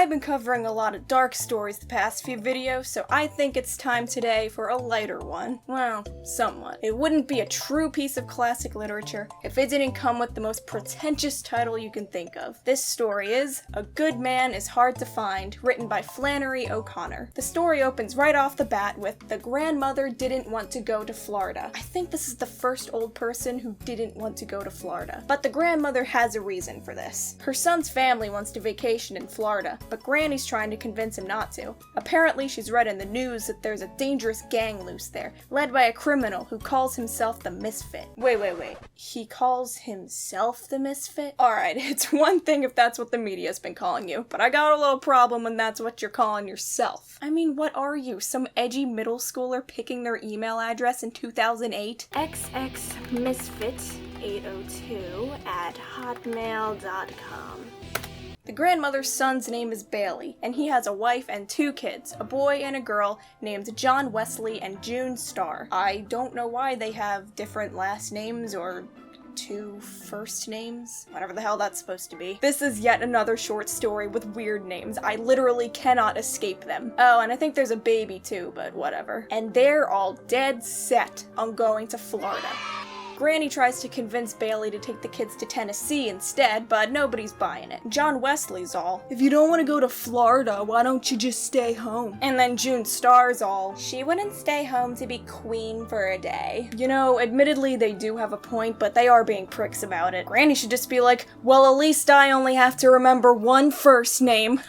I've been covering a lot of dark stories the past few videos, so I think it's time today for a lighter one. Well, somewhat. It wouldn't be a true piece of classic literature if it didn't come with the most pretentious title you can think of. This story is A Good Man is Hard to Find, written by Flannery O'Connor. The story opens right off the bat with The grandmother didn't want to go to Florida. I think this is the first old person who didn't want to go to Florida. But the grandmother has a reason for this. Her son's family wants to vacation in Florida, but Granny's trying to convince him not to. Apparently she's read in the news that there's a dangerous gang loose there, led by a criminal who calls himself the Misfit. Wait. He calls himself the Misfit? Alright, it's one thing if that's what the media's been calling you, but I got a little problem when that's what you're calling yourself. I mean, what are you, some edgy middle schooler picking their email address in 2008? xxmisfit802@hotmail.com. The grandmother's son's name is Bailey, and he has a wife and 2 kids, a boy and a girl named John Wesley and June Starr. I don't know why they have different last names or 2 first names, whatever the hell that's supposed to be. This is yet another short story with weird names. I literally cannot escape them. Oh, and I think there's a baby too, but whatever. And they're all dead set on going to Florida. Granny tries to convince Bailey to take the kids to Tennessee instead, but nobody's buying it. John Wesley's all, "If you don't want to go to Florida, why don't you just stay home?" And then June Starr's all, "She wouldn't stay home to be queen for a day." You know, admittedly they do have a point, but they are being pricks about it. Granny should just be like, "Well, at least I only have to remember one first name.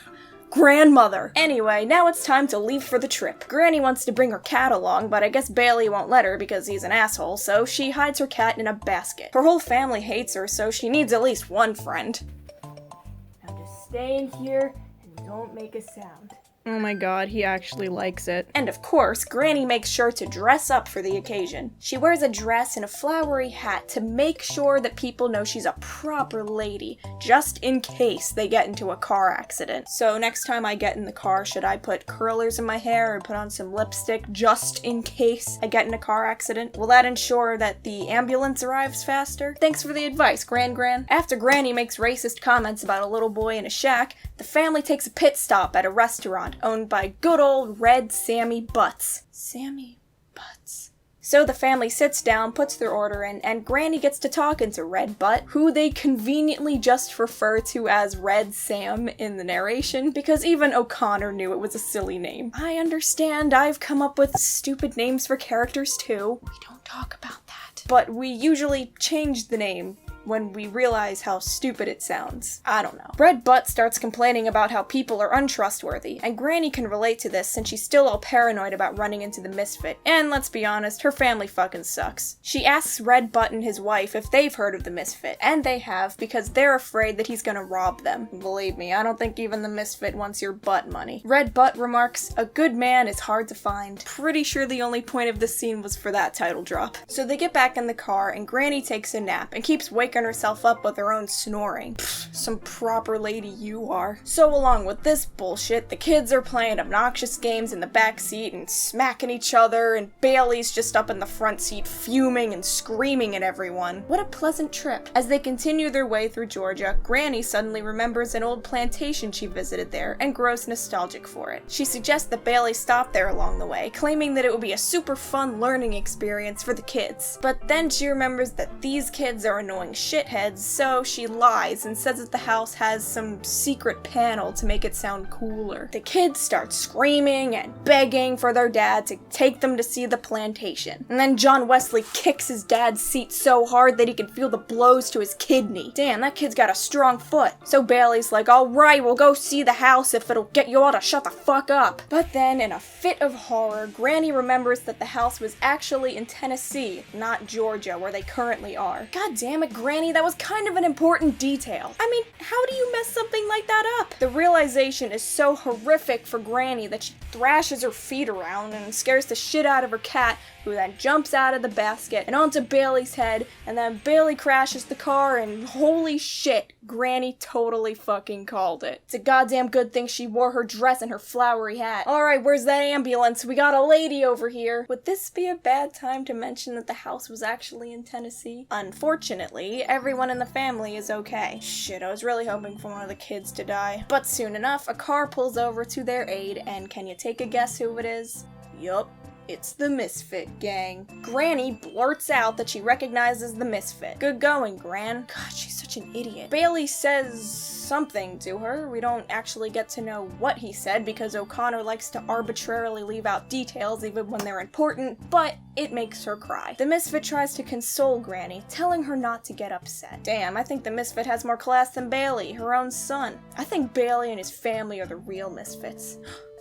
Grandmother." Anyway, now it's time to leave for the trip. Granny wants to bring her cat along, but I guess Bailey won't let her because he's an asshole, so she hides her cat in a basket. Her whole family hates her, so she needs at least one friend. Now just stay in here and don't make a sound. Oh my god, he actually likes it. And of course, Granny makes sure to dress up for the occasion. She wears a dress and a flowery hat to make sure that people know she's a proper lady, just in case they get into a car accident. So next time I get in the car, should I put curlers in my hair or put on some lipstick just in case I get in a car accident? Will that ensure that the ambulance arrives faster? Thanks for the advice, Gran. After Granny makes racist comments about a little boy in a shack, the family takes a pit stop at a restaurant owned by good old Red Sammy Butts. Sammy Butts. So the family sits down, puts their order in, and Granny gets to talking to Red Butt, who they conveniently just refer to as Red Sam in the narration, because even O'Connor knew it was a silly name. I understand, I've come up with stupid names for characters too. We don't talk about that. But we usually change the name when we realize how stupid it sounds. I don't know. Red Butt starts complaining about how people are untrustworthy, and Granny can relate to this since she's still all paranoid about running into the Misfit, and let's be honest, her family fucking sucks. She asks Red Butt and his wife if they've heard of the Misfit, and they have, because they're afraid that he's gonna rob them. Believe me, I don't think even the Misfit wants your butt money. Red Butt remarks, "A good man is hard to find." Pretty sure the only point of this scene was for that title drop. So they get back in the car, and Granny takes a nap, and keeps waking herself up with her own snoring. Pfft, some proper lady you are. So along with this bullshit, the kids are playing obnoxious games in the back seat and smacking each other, and Bailey's just up in the front seat fuming and screaming at everyone. What a pleasant trip. As they continue their way through Georgia, Granny suddenly remembers an old plantation she visited there and grows nostalgic for it. She suggests that Bailey stop there along the way, claiming that it would be a super fun learning experience for the kids. But then she remembers that these kids are annoying shitheads, so she lies and says that the house has some secret panel to make it sound cooler. The kids start screaming and begging for their dad to take them to see the plantation. And then John Wesley kicks his dad's seat so hard that he can feel the blows to his kidney. Damn, that kid's got a strong foot. So Bailey's like, "Alright, we'll go see the house if it'll get you all to shut the fuck up." But then, in a fit of horror, Granny remembers that the house was actually in Tennessee, not Georgia, where they currently are. God damn it, Granny, that was kind of an important detail. I mean, how do you mess something like that up? The realization is so horrific for Granny that she thrashes her feet around and scares the shit out of her cat, who then jumps out of the basket and onto Bailey's head, and then Bailey crashes the car, and holy shit, Granny totally fucking called it. It's a goddamn good thing she wore her dress and her flowery hat. Alright, where's that ambulance? We got a lady over here. Would this be a bad time to mention that the house was actually in Tennessee? Unfortunately, everyone in the family is okay. Shit, I was really hoping for one of the kids to die. But soon enough, a car pulls over to their aid, and can you take a guess who it is? Yup. It's the Misfit Gang. Granny blurts out that she recognizes the Misfit. Good going, Gran. God, she's such an idiot. Bailey says something to her. We don't actually get to know what he said because O'Connor likes to arbitrarily leave out details even when they're important, but it makes her cry. The Misfit tries to console Granny, telling her not to get upset. Damn, I think the Misfit has more class than Bailey, her own son. I think Bailey and his family are the real Misfits.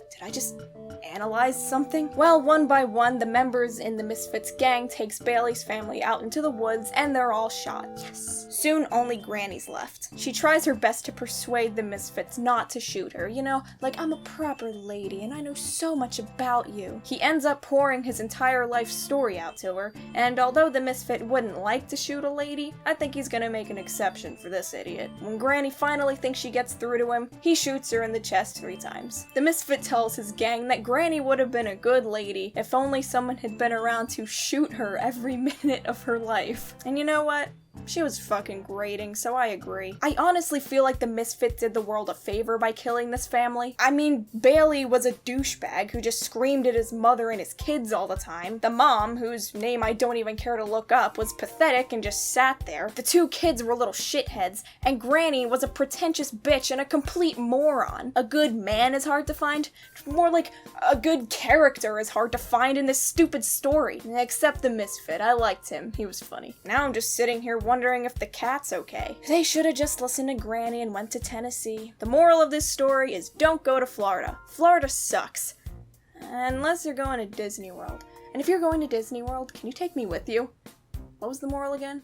Did I just analyze something? Well, one by one, the members in the Misfits gang takes Bailey's family out into the woods, and they're all shot. Yes. Soon, only Granny's left. She tries her best to persuade the Misfits not to shoot her. You know, like, I'm a proper lady, and I know so much about you. He ends up pouring his entire life story out to her, and although the Misfit wouldn't like to shoot a lady, I think he's gonna make an exception for this idiot. When Granny finally thinks she gets through to him, he shoots her in the chest 3 times. The Misfit tells his gang that Granny would have been a good lady if only someone had been around to shoot her every minute of her life. And you know what? She was fucking grating, so I agree. I honestly feel like the Misfit did the world a favor by killing this family. I mean, Bailey was a douchebag who just screamed at his mother and his kids all the time. The mom, whose name I don't even care to look up, was pathetic and just sat there. The 2 kids were little shitheads, and Granny was a pretentious bitch and a complete moron. A good man is hard to find. More like a good character is hard to find in this stupid story. Except the Misfit. I liked him. He was funny. Now I'm just sitting here wondering if the cat's okay. They should have just listened to Granny and went to Tennessee. The moral of this story is don't go to Florida. Florida sucks. Unless you're going to Disney World. And if you're going to Disney World, can you take me with you? What was the moral again?